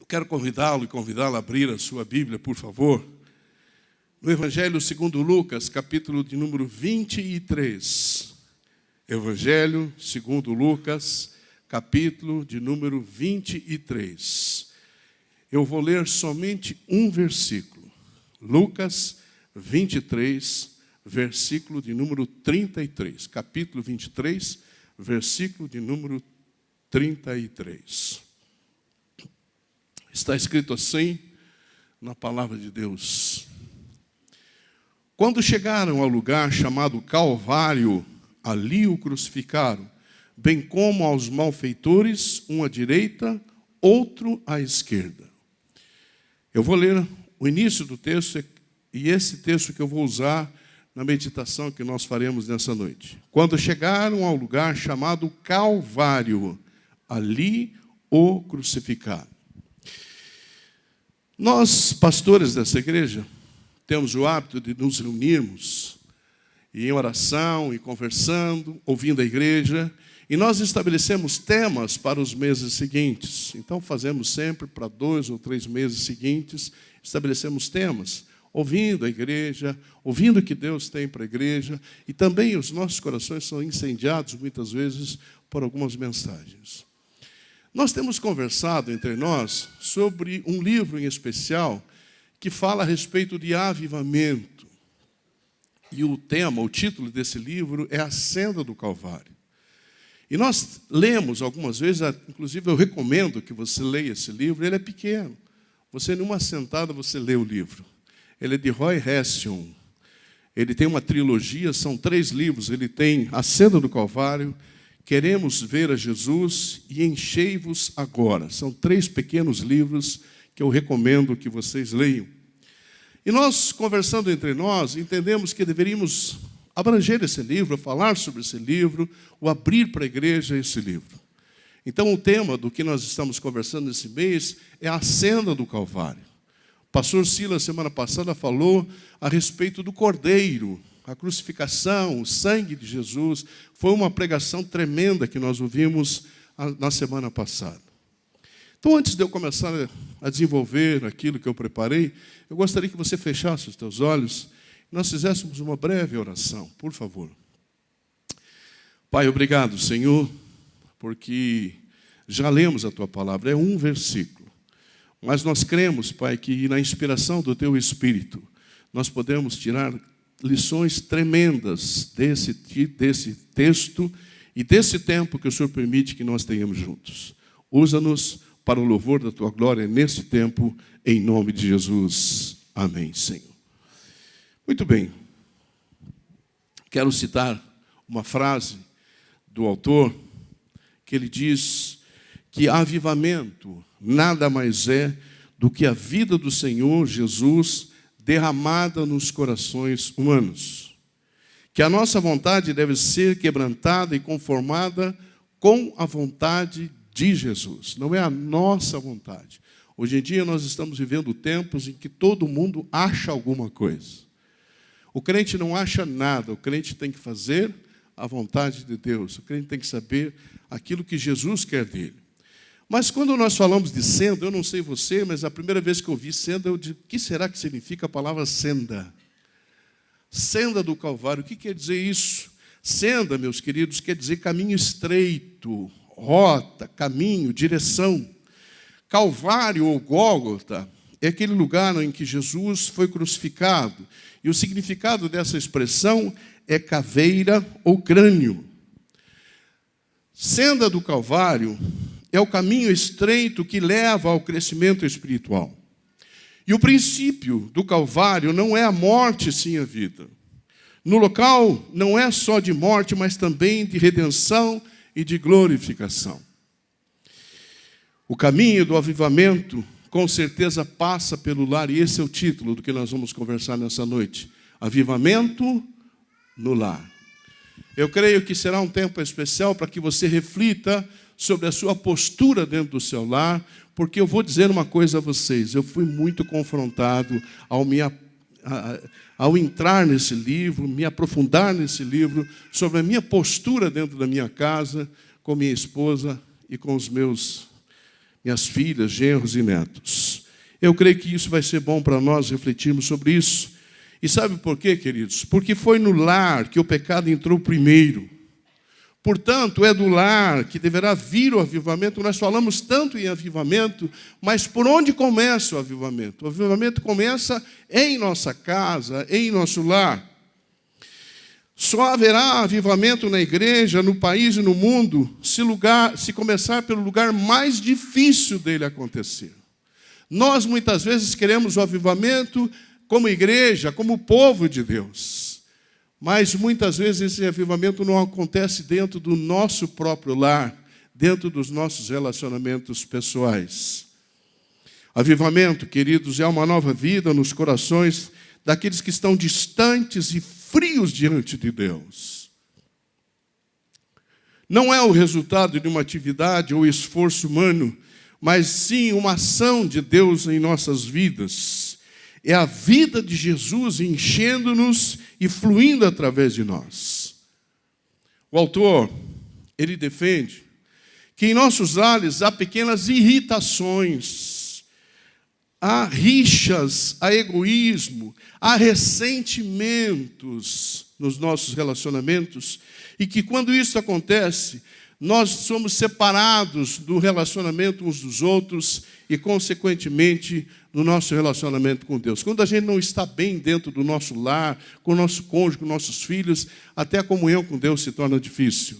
Eu quero convidá-lo e convidá-la a abrir a sua Bíblia, por favor, no Evangelho segundo Lucas, capítulo de número 23. Evangelho segundo Lucas, capítulo de número 23. Eu vou ler somente um versículo. Lucas 23, versículo de número 33. Capítulo 23, versículo de número 33. Está escrito assim na palavra de Deus. Quando chegaram ao lugar chamado Calvário, ali o crucificaram, bem como aos malfeitores, um à direita, outro à esquerda. Eu vou ler o início do texto, e esse texto que eu vou usar na meditação que nós faremos nessa noite. Quando chegaram ao lugar chamado Calvário, ali o crucificaram. Nós, pastores dessa igreja, temos o hábito de nos reunirmos em oração e conversando, ouvindo a igreja, e nós estabelecemos temas para os meses seguintes. Então, fazemos sempre para 2 ou 3 meses seguintes, estabelecemos temas, ouvindo a igreja, ouvindo o que Deus tem para a igreja, e também os nossos corações são incendiados, muitas vezes, por algumas mensagens. Nós temos conversado entre nós sobre um livro em especial que fala a respeito de avivamento. E o tema, o título desse livro é A Senda do Calvário. E nós lemos algumas vezes, inclusive eu recomendo que você leia esse livro, ele é pequeno. Você, numa sentada, você lê o livro. Ele é de Roy Hession. Ele tem uma trilogia, são 3 livros. Ele tem A Senda do Calvário, Queremos Ver a Jesus e Enchei-vos Agora. São 3 pequenos livros que eu recomendo que vocês leiam. E nós, conversando entre nós, entendemos que deveríamos abranger esse livro, falar sobre esse livro, ou abrir para a igreja esse livro. Então, o tema do que nós estamos conversando nesse mês é a Senda do Calvário. O pastor Silas, semana passada, falou a respeito do Cordeiro, a crucificação, o sangue de Jesus. Foi uma pregação tremenda que nós ouvimos na semana passada. Então, antes de eu começar a desenvolver aquilo que eu preparei, eu gostaria que você fechasse os teus olhos e nós fizéssemos uma breve oração, por favor. Pai, obrigado, Senhor, porque já lemos a Tua palavra, é um versículo. Mas nós cremos, Pai, que na inspiração do Teu Espírito, nós podemos tirar lições tremendas desse texto e desse tempo que o Senhor permite que nós tenhamos juntos. Usa-nos para o louvor da Tua glória nesse tempo, em nome de Jesus. Amém, Senhor. Muito bem. Quero citar uma frase do autor, que ele diz que avivamento nada mais é do que a vida do Senhor Jesus derramada nos corações humanos. Que a nossa vontade deve ser quebrantada e conformada com a vontade de Jesus. Não é a nossa vontade. Hoje em dia nós estamos vivendo tempos em que todo mundo acha alguma coisa. O crente não acha nada, o crente tem que fazer a vontade de Deus. O crente tem que saber aquilo que Jesus quer dele. Mas quando nós falamos de senda, eu não sei você, mas a primeira vez que eu vi senda, eu disse, o que será que significa a palavra senda? Senda do Calvário, o que quer dizer isso? Senda, meus queridos, quer dizer caminho estreito, rota, caminho, direção. Calvário ou Gólgota é aquele lugar em que Jesus foi crucificado. E o significado dessa expressão é caveira ou crânio. Senda do Calvário é o caminho estreito que leva ao crescimento espiritual. E o princípio do Calvário não é a morte, sim a vida. No local não é só de morte, mas também de redenção e de glorificação. O caminho do avivamento, com certeza, passa pelo lar, e esse é o título do que nós vamos conversar nessa noite. Avivamento no lar. Eu creio que será um tempo especial para que você reflita sobre a sua postura dentro do seu lar, porque eu vou dizer uma coisa a vocês, eu fui muito confrontado ao entrar nesse livro, me aprofundar nesse livro, sobre a minha postura dentro da minha casa, com minha esposa e com os meus minhas filhas, genros e netos. Eu creio que isso vai ser bom para nós refletirmos sobre isso. E sabe por quê, queridos? Porque foi no lar que o pecado entrou primeiro. Portanto, é do lar que deverá vir o avivamento. Nós falamos tanto em avivamento, mas por onde começa o avivamento? O avivamento começa em nossa casa, em nosso lar. Só haverá avivamento na igreja, no país e no mundo, se começar pelo lugar mais difícil dele acontecer. Nós, muitas vezes, queremos o avivamento como igreja, como povo de Deus. Mas, muitas vezes, esse avivamento não acontece dentro do nosso próprio lar, dentro dos nossos relacionamentos pessoais. Avivamento, queridos, é uma nova vida nos corações daqueles que estão distantes e frios diante de Deus. Não é o resultado de uma atividade ou esforço humano, mas sim uma ação de Deus em nossas vidas. É a vida de Jesus enchendo-nos e fluindo através de nós. O autor, ele defende que em nossos lares há pequenas irritações, há rixas, há egoísmo, há ressentimentos nos nossos relacionamentos, e que quando isso acontece, nós somos separados do relacionamento uns dos outros e, consequentemente, no nosso relacionamento com Deus. Quando a gente não está bem dentro do nosso lar, com o nosso cônjuge, com nossos filhos, até a comunhão com Deus se torna difícil.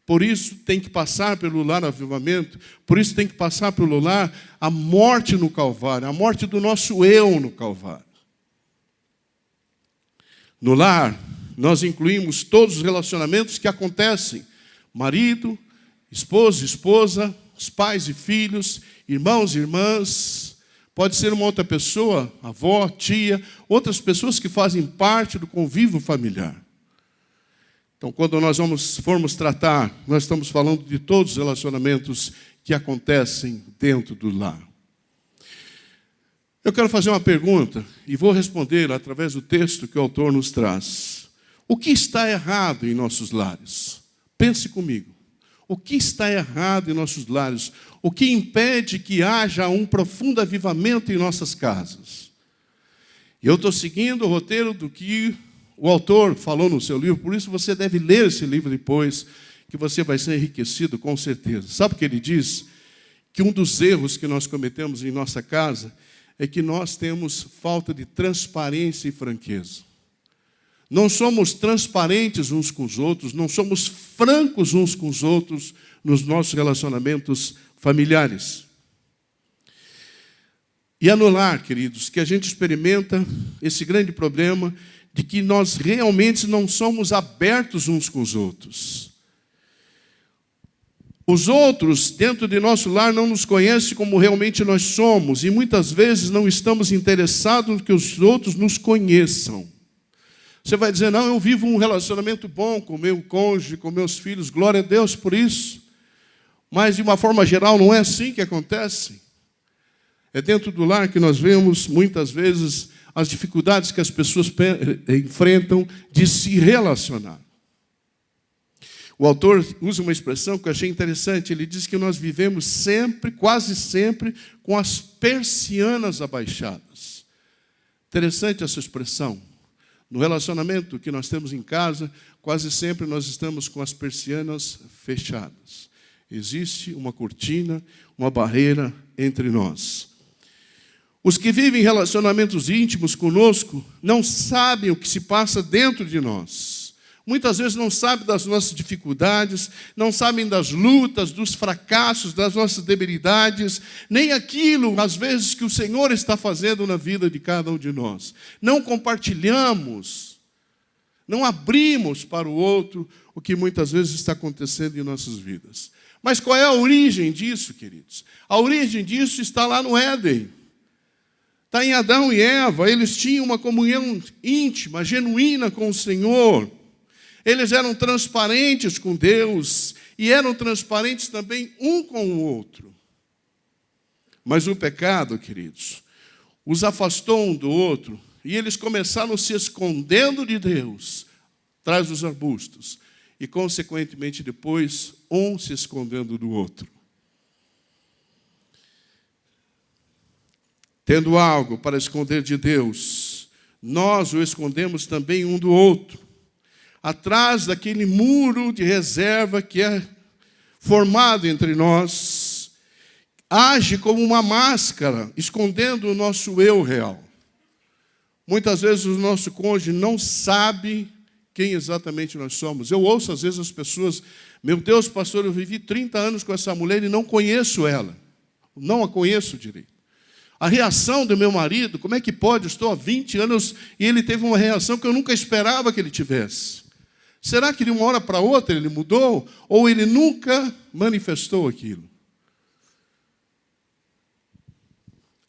Por isso tem que passar pelo lar avivamento, por isso tem que passar pelo lar a morte no Calvário, a morte do nosso eu no Calvário. No lar, nós incluímos todos os relacionamentos que acontecem: marido, esposo, esposa, os pais e filhos, irmãos e irmãs, pode ser uma outra pessoa, avó, tia, outras pessoas que fazem parte do convívio familiar. Então, quando nós formos tratar, nós estamos falando de todos os relacionamentos que acontecem dentro do lar. Eu quero fazer uma pergunta e vou responder através do texto que o autor nos traz. O que está errado em nossos lares? Pense comigo. O que está errado em nossos lares? O que impede que haja um profundo avivamento em nossas casas? Eu estou seguindo o roteiro do que o autor falou no seu livro, por isso você deve ler esse livro depois, que você vai ser enriquecido com certeza. Sabe o que ele diz? Que um dos erros que nós cometemos em nossa casa é que nós temos falta de transparência e franqueza. Não somos transparentes uns com os outros, não somos francos uns com os outros nos nossos relacionamentos familiares. E é no lar, queridos, que a gente experimenta esse grande problema de que nós realmente não somos abertos uns com os outros. Os outros, dentro de nosso lar, não nos conhecem como realmente nós somos, e muitas vezes não estamos interessados que os outros nos conheçam. Você vai dizer: não, eu vivo um relacionamento bom com meu cônjuge, com meus filhos, glória a Deus por isso. Mas, de uma forma geral, não é assim que acontece. É dentro do lar que nós vemos, muitas vezes, as dificuldades que as pessoas enfrentam de se relacionar. O autor usa uma expressão que eu achei interessante. Ele diz que nós vivemos sempre, quase sempre, com as persianas abaixadas. Interessante essa expressão. No relacionamento que nós temos em casa, quase sempre nós estamos com as persianas fechadas. Existe uma cortina, uma barreira entre nós. Os que vivem relacionamentos íntimos conosco não sabem o que se passa dentro de nós. Muitas vezes não sabem das nossas dificuldades, não sabem das lutas, dos fracassos, das nossas debilidades, nem aquilo, às vezes, que o Senhor está fazendo na vida de cada um de nós. Não compartilhamos, não abrimos para o outro o que muitas vezes está acontecendo em nossas vidas. Mas qual é a origem disso, queridos? A origem disso está lá no Éden. Está em Adão e Eva. Eles tinham uma comunhão íntima, genuína com o Senhor. Eles eram transparentes com Deus e eram transparentes também um com o outro. Mas o pecado, queridos, os afastou um do outro e eles começaram se escondendo de Deus atrás dos arbustos e, consequentemente, depois, um se escondendo do outro. Tendo algo para esconder de Deus, nós o escondemos também um do outro, atrás daquele muro de reserva que é formado entre nós, age como uma máscara, escondendo o nosso eu real. Muitas vezes o nosso cônjuge não sabe quem exatamente nós somos. Eu ouço às vezes as pessoas: meu Deus, pastor, eu vivi 30 anos com essa mulher e não conheço ela. Não a conheço direito. A reação do meu marido, como é que pode? Eu estou há 20 anos e ele teve uma reação que eu nunca esperava que ele tivesse. Será que de uma hora para outra ele mudou? Ou ele nunca manifestou aquilo?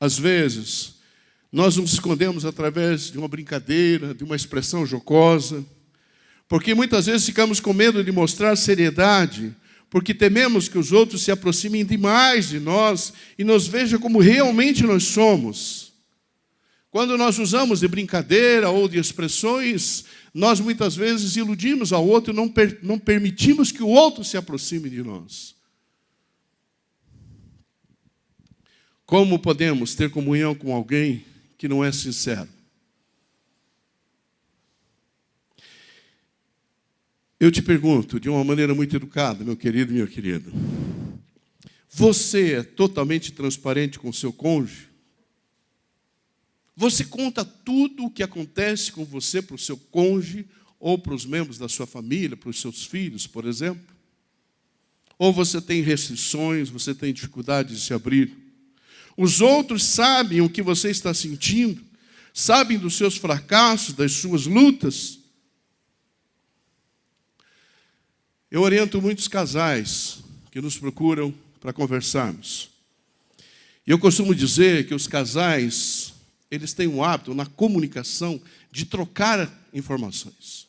Às vezes, nós nos escondemos através de uma brincadeira, de uma expressão jocosa, porque muitas vezes ficamos com medo de mostrar seriedade, porque tememos que os outros se aproximem demais de nós e nos vejam como realmente nós somos. Quando nós usamos de brincadeira ou de expressões, nós muitas vezes iludimos ao outro e não permitimos que o outro se aproxime de nós. Como podemos ter comunhão com alguém que não é sincero? Eu te pergunto, de uma maneira muito educada, meu querido e minha querida, você é totalmente transparente com o seu cônjuge? Você conta tudo o que acontece com você para o seu cônjuge ou para os membros da sua família, para os seus filhos, por exemplo? Ou você tem restrições, você tem dificuldade de se abrir? Os outros sabem o que você está sentindo, sabem dos seus fracassos, das suas lutas. Eu oriento muitos casais que nos procuram para conversarmos. E eu costumo dizer que os casais, eles têm um hábito na comunicação de trocar informações.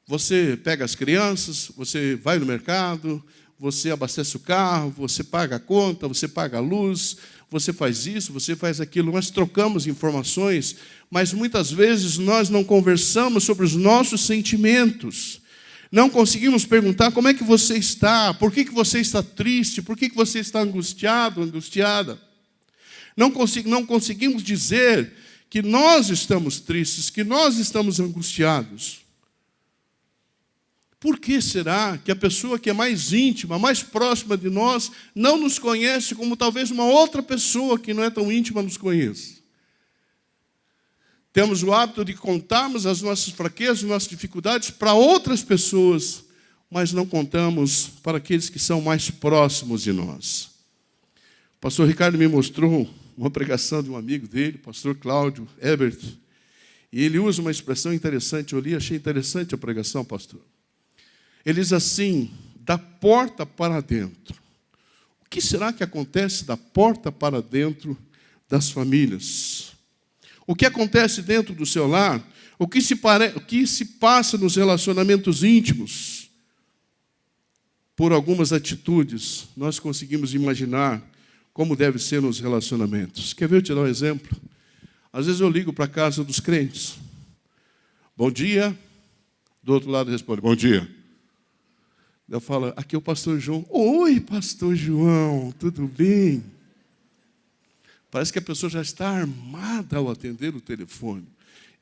Você pega as crianças, você vai no mercado, você abastece o carro, você paga a conta, você paga a luz, você faz isso, você faz aquilo. Nós trocamos informações, mas muitas vezes nós não conversamos sobre os nossos sentimentos. Não conseguimos perguntar como é que você está, por que você está triste, por que você está angustiado, angustiada. Não conseguimos dizer que nós estamos tristes, que nós estamos angustiados. Por que será que a pessoa que é mais íntima, mais próxima de nós, não nos conhece como talvez uma outra pessoa que não é tão íntima nos conheça? Temos o hábito de contarmos as nossas fraquezas, nossas dificuldades para outras pessoas, mas não contamos para aqueles que são mais próximos de nós. O pastor Ricardo me mostrou uma pregação de um amigo dele, o pastor Cláudio Ebert, e ele usa uma expressão interessante. Eu li, achei interessante a pregação, pastor. Ele diz assim: da porta para dentro. O que será que acontece da porta para dentro das famílias? O que acontece dentro do seu lar? O que se passa nos relacionamentos íntimos? Por algumas atitudes, nós conseguimos imaginar como deve ser nos relacionamentos. Quer ver eu te dar um exemplo? Às vezes eu ligo para a casa dos crentes. Bom dia. Do outro lado responde, bom dia. Eu falo, aqui é o pastor João. Oi, pastor João, tudo bem? Parece que a pessoa já está armada ao atender o telefone.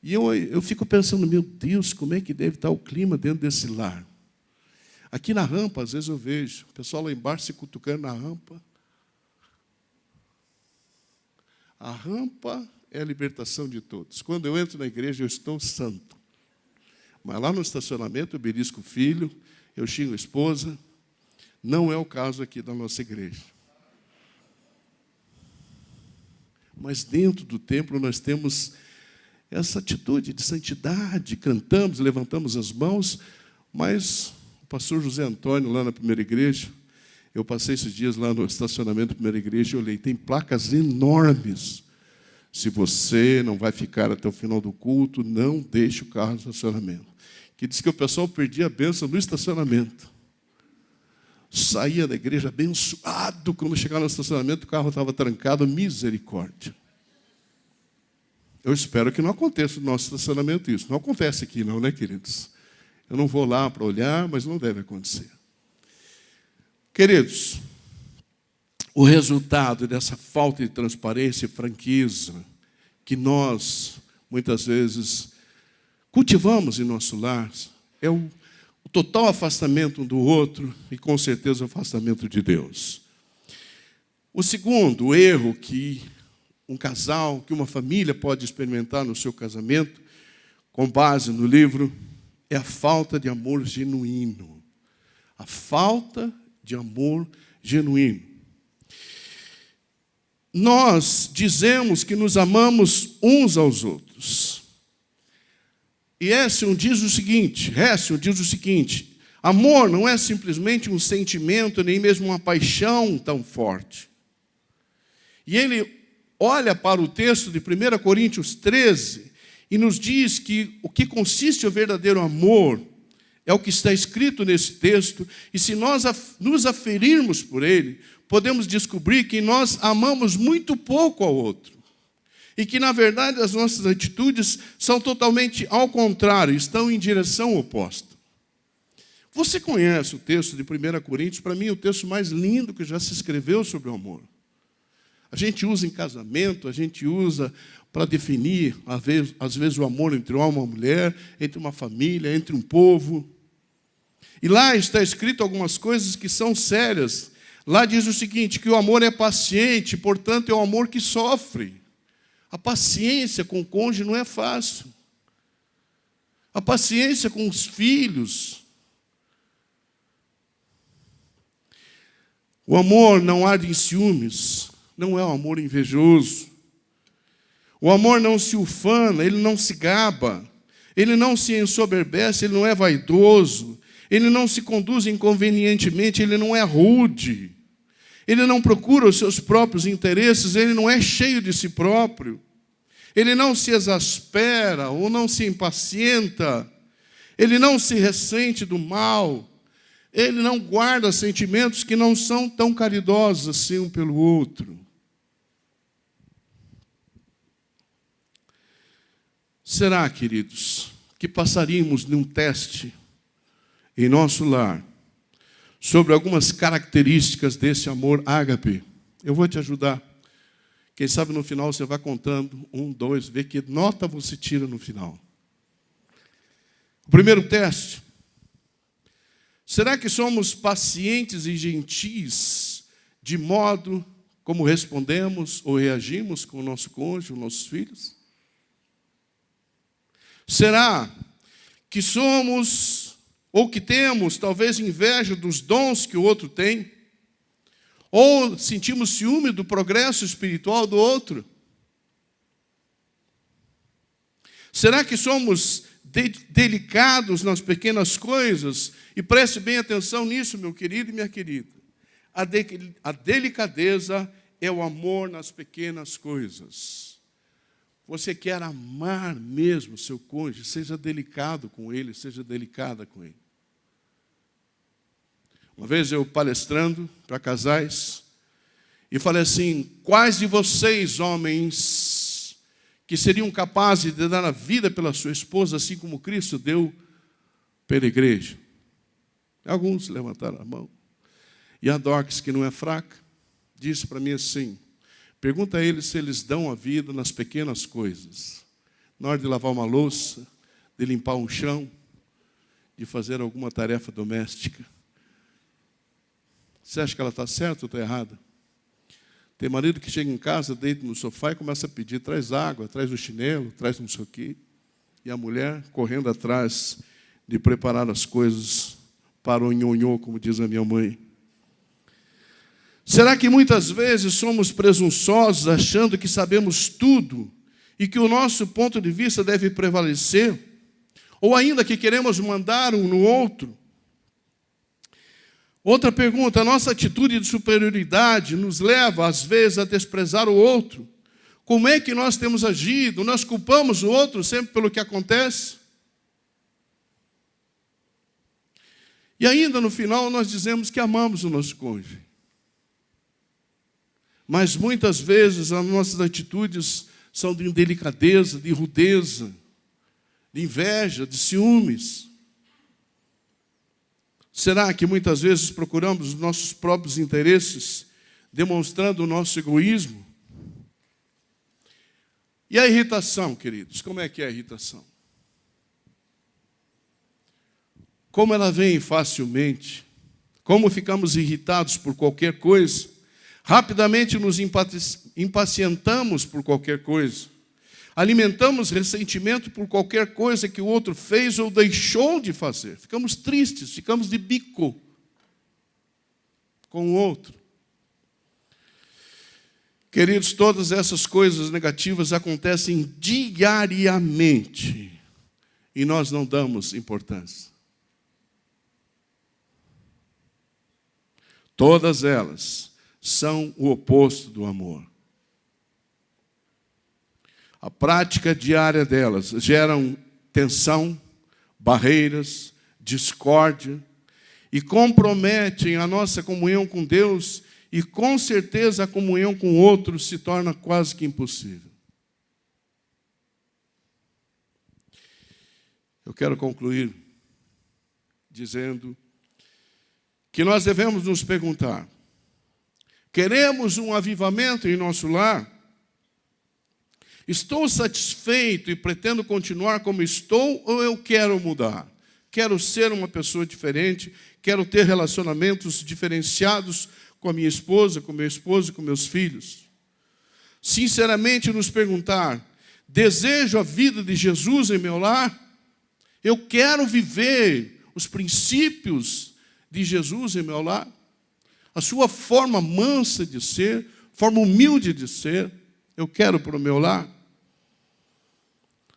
E eu fico pensando, meu Deus, como é que deve estar o clima dentro desse lar? Aqui na rampa, às vezes eu vejo o pessoal lá embaixo se cutucando na rampa. A rampa é a libertação de todos. Quando eu entro na igreja, eu estou santo. Mas lá no estacionamento, eu belisco o filho, eu xingo a esposa. Não é o caso aqui da nossa igreja. Mas dentro do templo nós temos essa atitude de santidade, cantamos, levantamos as mãos, mas o pastor José Antônio, lá na primeira igreja, eu passei esses dias lá no estacionamento da primeira igreja e olhei, tem placas enormes. Se você não vai ficar até o final do culto, não deixe o carro no estacionamento. Que diz que o pessoal perdia a bênção no estacionamento. Saía da igreja abençoado, quando chegava no estacionamento, o carro estava trancado, misericórdia. Eu espero que não aconteça no nosso estacionamento isso. Não acontece aqui não, né, queridos? Eu não vou lá para olhar, mas não deve acontecer. Queridos, o resultado dessa falta de transparência e franqueza que nós, muitas vezes, cultivamos em nosso lar, é o total afastamento um do outro e, com certeza, o afastamento de Deus. O segundo erro que um casal, que uma família pode experimentar no seu casamento, com base no livro, é a falta de amor genuíno. A falta de amor genuíno. Nós dizemos que nos amamos uns aos outros. E Hession diz o seguinte, amor não é simplesmente um sentimento, nem mesmo uma paixão tão forte. E ele olha para o texto de 1 Coríntios 13 e nos diz que o que consiste o verdadeiro amor é o que está escrito nesse texto, e se nós nos aferirmos por ele, podemos descobrir que nós amamos muito pouco ao outro. E que, na verdade, as nossas atitudes são totalmente ao contrário, estão em direção oposta. Você conhece o texto de 1 Coríntios? Para mim, é o texto mais lindo que já se escreveu sobre o amor. A gente usa em casamento, a gente usa para definir, às vezes, o amor entre um homem e uma mulher, entre uma família, entre um povo. E lá está escrito algumas coisas que são sérias. Lá diz o seguinte, que o amor é paciente, portanto, é o amor que sofre. A paciência com o cônjuge não é fácil. A paciência com os filhos. O amor não arde em ciúmes, não é um amor invejoso. O amor não se ufana, ele não se gaba, ele não se ensoberbece, ele não é vaidoso, ele não se conduz inconvenientemente, ele não é rude, ele não procura os seus próprios interesses, ele não é cheio de si próprio, ele não se exaspera ou não se impacienta, ele não se ressente do mal, ele não guarda sentimentos que não são tão caridosos assim um pelo outro. Será, queridos, que passaríamos num teste em nosso lar sobre algumas características desse amor ágape? Eu vou te ajudar. Quem sabe no final você vai contando 1, 2, vê que nota você tira no final. O primeiro teste. Será que somos pacientes e gentis de modo como respondemos ou reagimos com o nosso cônjuge, os nossos filhos? Será que somos, ou que temos, talvez, inveja dos dons que o outro tem? Ou sentimos ciúme do progresso espiritual do outro? Será que somos delicados nas pequenas coisas? E preste bem atenção nisso, meu querido e minha querida. A delicadeza é o amor nas pequenas coisas. Você quer amar mesmo seu cônjuge, seja delicado com ele, seja delicada com ele. Uma vez eu palestrando para casais, e falei assim, quais de vocês, homens, que seriam capazes de dar a vida pela sua esposa, assim como Cristo deu pela igreja? Alguns levantaram a mão. E a Dorcas, que não é fraca, disse para mim assim, pergunta a eles se eles dão a vida nas pequenas coisas. Na hora de lavar uma louça, de limpar um chão, de fazer alguma tarefa doméstica. Você acha que ela está certa ou está errada? Tem marido que chega em casa, deita no sofá e começa a pedir, traz água, traz o chinelo, traz não sei o quê. E a mulher correndo atrás de preparar as coisas para o nhonhô, como diz a minha mãe. Será que muitas vezes somos presunçosos, achando que sabemos tudo e que o nosso ponto de vista deve prevalecer? Ou ainda que queremos mandar um no outro? Outra pergunta, a nossa atitude de superioridade nos leva, às vezes, a desprezar o outro. Como é que nós temos agido? Nós culpamos o outro sempre pelo que acontece? E ainda no final nós dizemos que amamos o nosso cônjuge. Mas muitas vezes as nossas atitudes são de indelicadeza, de rudeza, de inveja, de ciúmes. Será que muitas vezes procuramos os nossos próprios interesses demonstrando o nosso egoísmo. E a irritação, queridos? Como é que é a irritação? Como ela vem facilmente, como ficamos irritados por qualquer coisa, rapidamente nos impacientamos por qualquer coisa, alimentamos ressentimento por qualquer coisa que o outro fez ou deixou de fazer. Ficamos tristes, ficamos de bico com o outro. Queridos, todas essas coisas negativas acontecem diariamente e nós não damos importância. Todas elas são o oposto do amor. A prática diária delas geram tensão, barreiras, discórdia e comprometem a nossa comunhão com Deus e, com certeza, a comunhão com outros se torna quase que impossível. Eu quero concluir dizendo que nós devemos nos perguntar: queremos um avivamento em nosso lar? Estou satisfeito e pretendo continuar como estou ou eu quero mudar? Quero ser uma pessoa diferente, quero ter relacionamentos diferenciados com a minha esposa, com meu esposo e com meus filhos. Sinceramente nos perguntar: desejo a vida de Jesus em meu lar? Eu quero viver os princípios de Jesus em meu lar? A sua forma mansa de ser, forma humilde de ser, eu quero para o meu lar?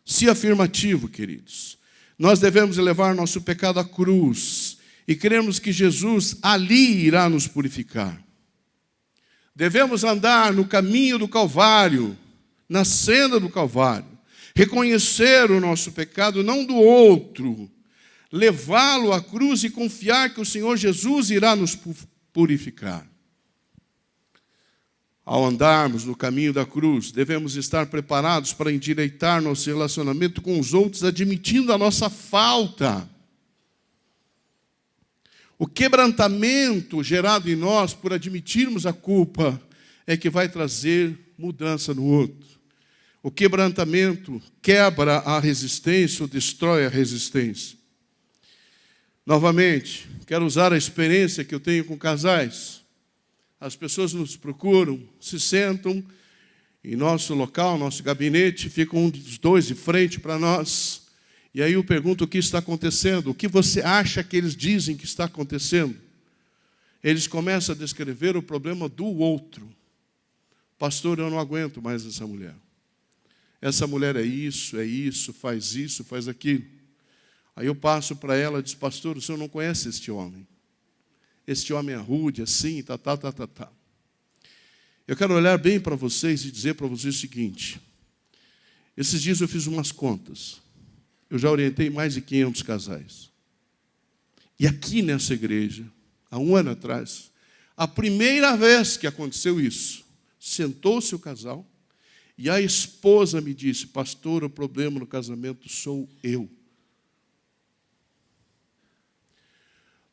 Se afirmativo, queridos, nós devemos levar nosso pecado à cruz e cremos que Jesus ali irá nos purificar. Devemos andar no caminho do Calvário, na senda do Calvário, reconhecer o nosso pecado, não do outro, levá-lo à cruz e confiar que o Senhor Jesus irá nos purificar. Ao andarmos no caminho da cruz, devemos estar preparados para endireitar nosso relacionamento com os outros, admitindo a nossa falta. O quebrantamento gerado em nós por admitirmos a culpa é que vai trazer mudança no outro. O quebrantamento quebra a resistência ou destrói a resistência. Novamente, quero usar a experiência que eu tenho com casais. As pessoas nos procuram, se sentam em nosso local, nosso gabinete, ficam um dos dois de frente para nós. E aí eu pergunto o que está acontecendo, o que você acha que eles dizem que está acontecendo? Eles começam a descrever o problema do outro. Pastor, eu não aguento mais essa mulher. Essa mulher é isso, faz aquilo. Aí eu passo para ela e diz: pastor, o senhor não conhece este homem. Este homem é rude, assim, tá. Eu quero olhar bem para vocês e dizer para vocês o seguinte. Esses dias eu fiz umas contas. Eu já orientei mais de 500 casais. E aqui nessa igreja, há um ano atrás, a primeira vez que aconteceu isso, sentou-se o casal e a esposa me disse: pastor, o problema no casamento sou eu.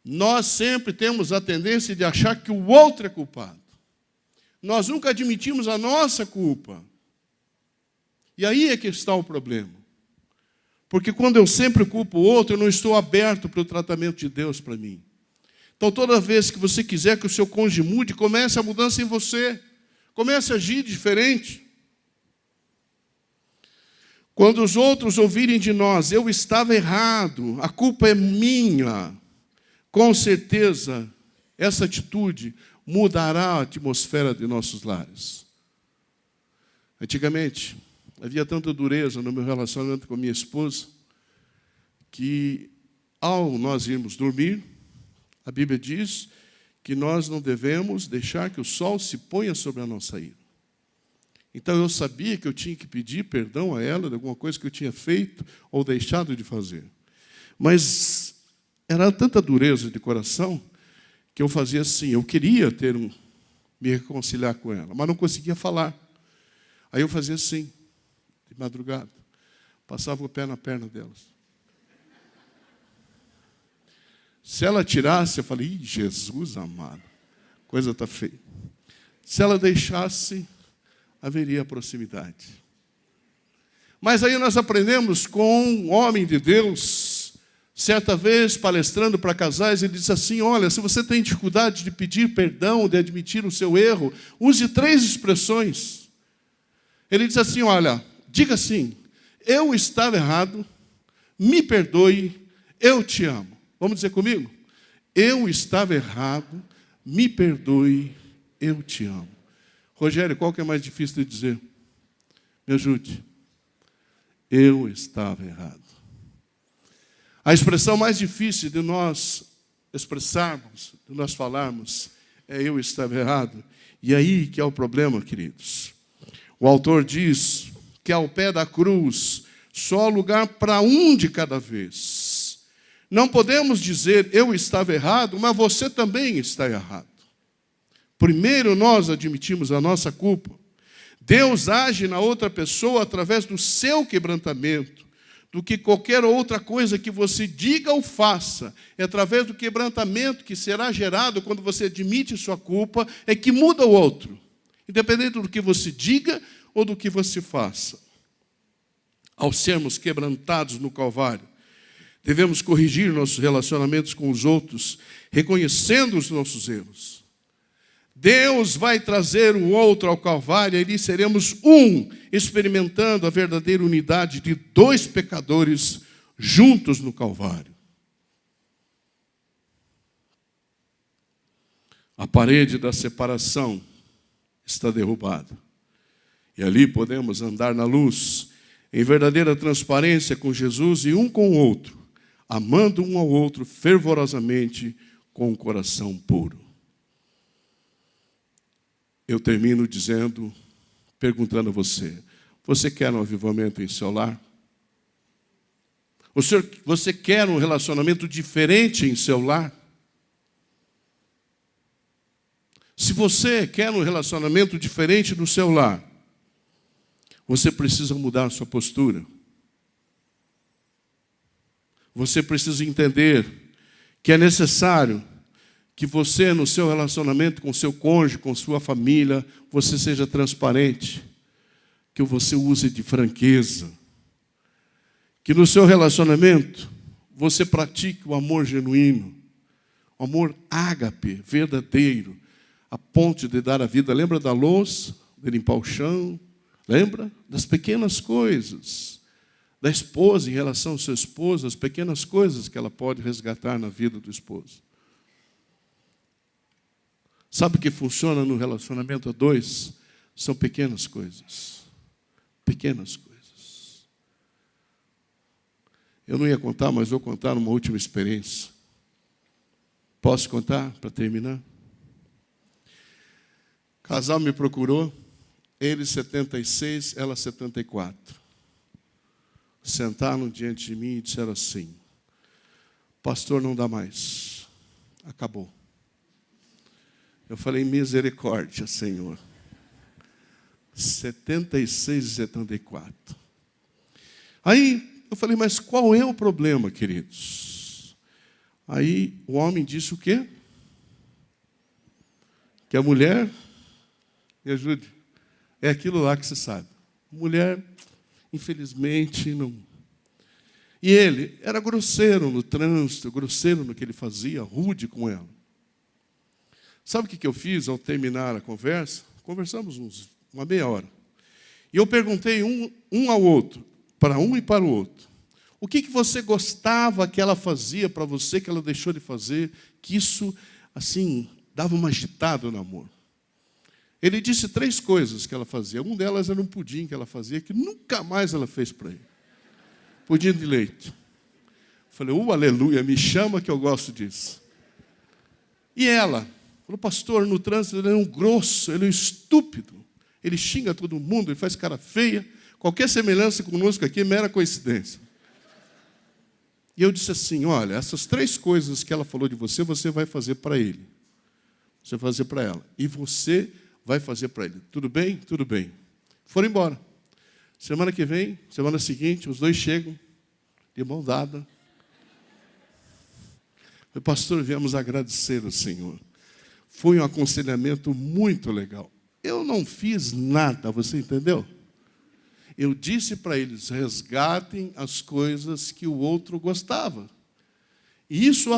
Nós sempre temos a tendência de achar que o outro é culpado. Nós nunca admitimos a nossa culpa. E aí é que está o problema. Porque quando eu sempre culpo o outro, eu não estou aberto para o tratamento de Deus para mim. Então, toda vez que você quiser que o seu cônjuge mude, comece a mudança em você. Comece a agir diferente. Quando os outros ouvirem de nós: eu estava errado, a culpa é minha, com certeza, essa atitude mudará a atmosfera de nossos lares. Antigamente, havia tanta dureza no meu relacionamento com a minha esposa, que ao nós irmos dormir, a Bíblia diz que nós não devemos deixar que o sol se ponha sobre a nossa ira. Então eu sabia que eu tinha que pedir perdão a ela de alguma coisa que eu tinha feito ou deixado de fazer. Mas era tanta dureza de coração que eu fazia assim, eu queria me reconciliar com ela, mas não conseguia falar. Aí eu fazia assim, de madrugada, passava o pé na perna delas. Se ela tirasse, eu falei: ih, Jesus amado, coisa está feia. Se ela deixasse, haveria proximidade. Mas aí nós aprendemos com um homem de Deus, certa vez palestrando para casais, ele disse assim: olha, se você tem dificuldade de pedir perdão, de admitir o seu erro, use 3 expressões. Ele diz assim: olha, diga assim: eu estava errado, me perdoe, eu te amo. Vamos dizer comigo? Eu estava errado, me perdoe, eu te amo. Rogério, qual que é mais difícil de dizer? Me ajude. Eu estava errado. A expressão mais difícil de nós expressarmos, de nós falarmos, é eu estava errado. E aí que é o problema, queridos. O autor diz que ao pé da cruz só há lugar para um de cada vez. Não podemos dizer eu estava errado, mas você também está errado. Primeiro nós admitimos a nossa culpa. Deus age na outra pessoa através do seu quebrantamento, do que qualquer outra coisa que você diga ou faça. É através do quebrantamento que será gerado quando você admite sua culpa, é que muda o outro. Independente do que você diga ou do que você faça. Ao sermos quebrantados no Calvário, devemos corrigir nossos relacionamentos com os outros, reconhecendo os nossos erros. Deus vai trazer o outro ao Calvário, e ali seremos um, experimentando a verdadeira unidade de 2 pecadores juntos no Calvário. A parede da separação está derrubada. E ali podemos andar na luz, em verdadeira transparência com Jesus e um com o outro, amando um ao outro fervorosamente com um coração puro. Eu termino dizendo, perguntando a você: você quer um avivamento em seu lar? Você quer um relacionamento diferente em seu lar? Se você quer um relacionamento diferente no seu lar, você precisa mudar a sua postura. Você precisa entender que é necessário que você, no seu relacionamento com seu cônjuge, com sua família, você seja transparente, que você use de franqueza, que no seu relacionamento você pratique o amor genuíno, o amor ágape, verdadeiro, a ponto de dar a vida. Lembra da louça, de limpar o chão? Lembra das pequenas coisas da esposa em relação ao seu esposo, as pequenas coisas que ela pode resgatar na vida do esposo. Sabe o que funciona no relacionamento a 2? São pequenas coisas. Pequenas coisas. Eu não ia contar, mas vou contar uma última experiência. Posso contar para terminar? O casal me procurou, ele 76, ela 74. Sentaram diante de mim e disseram assim: pastor, não dá mais. Acabou. Eu falei: misericórdia, Senhor. 76 e 74. Aí eu falei: mas qual é o problema, queridos? Aí o homem disse o quê? Que a mulher, me ajude, é aquilo lá que você sabe. Mulher, infelizmente, não. E ele era grosseiro no trânsito, grosseiro no que ele fazia, rude com ela. Sabe o que eu fiz ao terminar a conversa? Conversamos uma meia hora. E eu perguntei um ao outro, para um e para o outro: o que você gostava que ela fazia para você, que ela deixou de fazer, que isso, assim, dava uma agitada no amor? Ele disse 3 coisas que ela fazia. Uma delas era um pudim que ela fazia, que nunca mais ela fez para ele. Pudim de leite. Falei: aleluia, me chama que eu gosto disso. E ela falou: pastor, no trânsito ele é um grosso, ele é um estúpido. Ele xinga todo mundo, ele faz cara feia. Qualquer semelhança conosco aqui é mera coincidência. E eu disse assim: olha, essas 3 coisas que ela falou de você, você vai fazer para ele. Você vai fazer para ela. E você vai fazer para ele. Tudo bem? Tudo bem. Foram embora. Semana que vem, semana seguinte, os 2 chegam de mão dada. Falei: pastor, viemos agradecer ao Senhor. Foi um aconselhamento muito legal. Eu não fiz nada, você entendeu? Eu disse para eles, resgatem as coisas que o outro gostava. E isso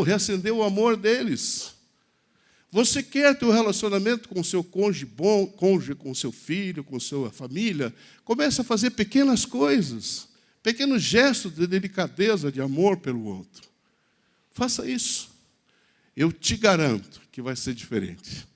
reacendeu o amor deles. Você quer ter um relacionamento com o seu cônjuge bom, com o seu filho, com a sua família? Comece a fazer pequenas coisas, pequenos gestos de delicadeza, de amor pelo outro. Faça isso. Eu te garanto que vai ser diferente.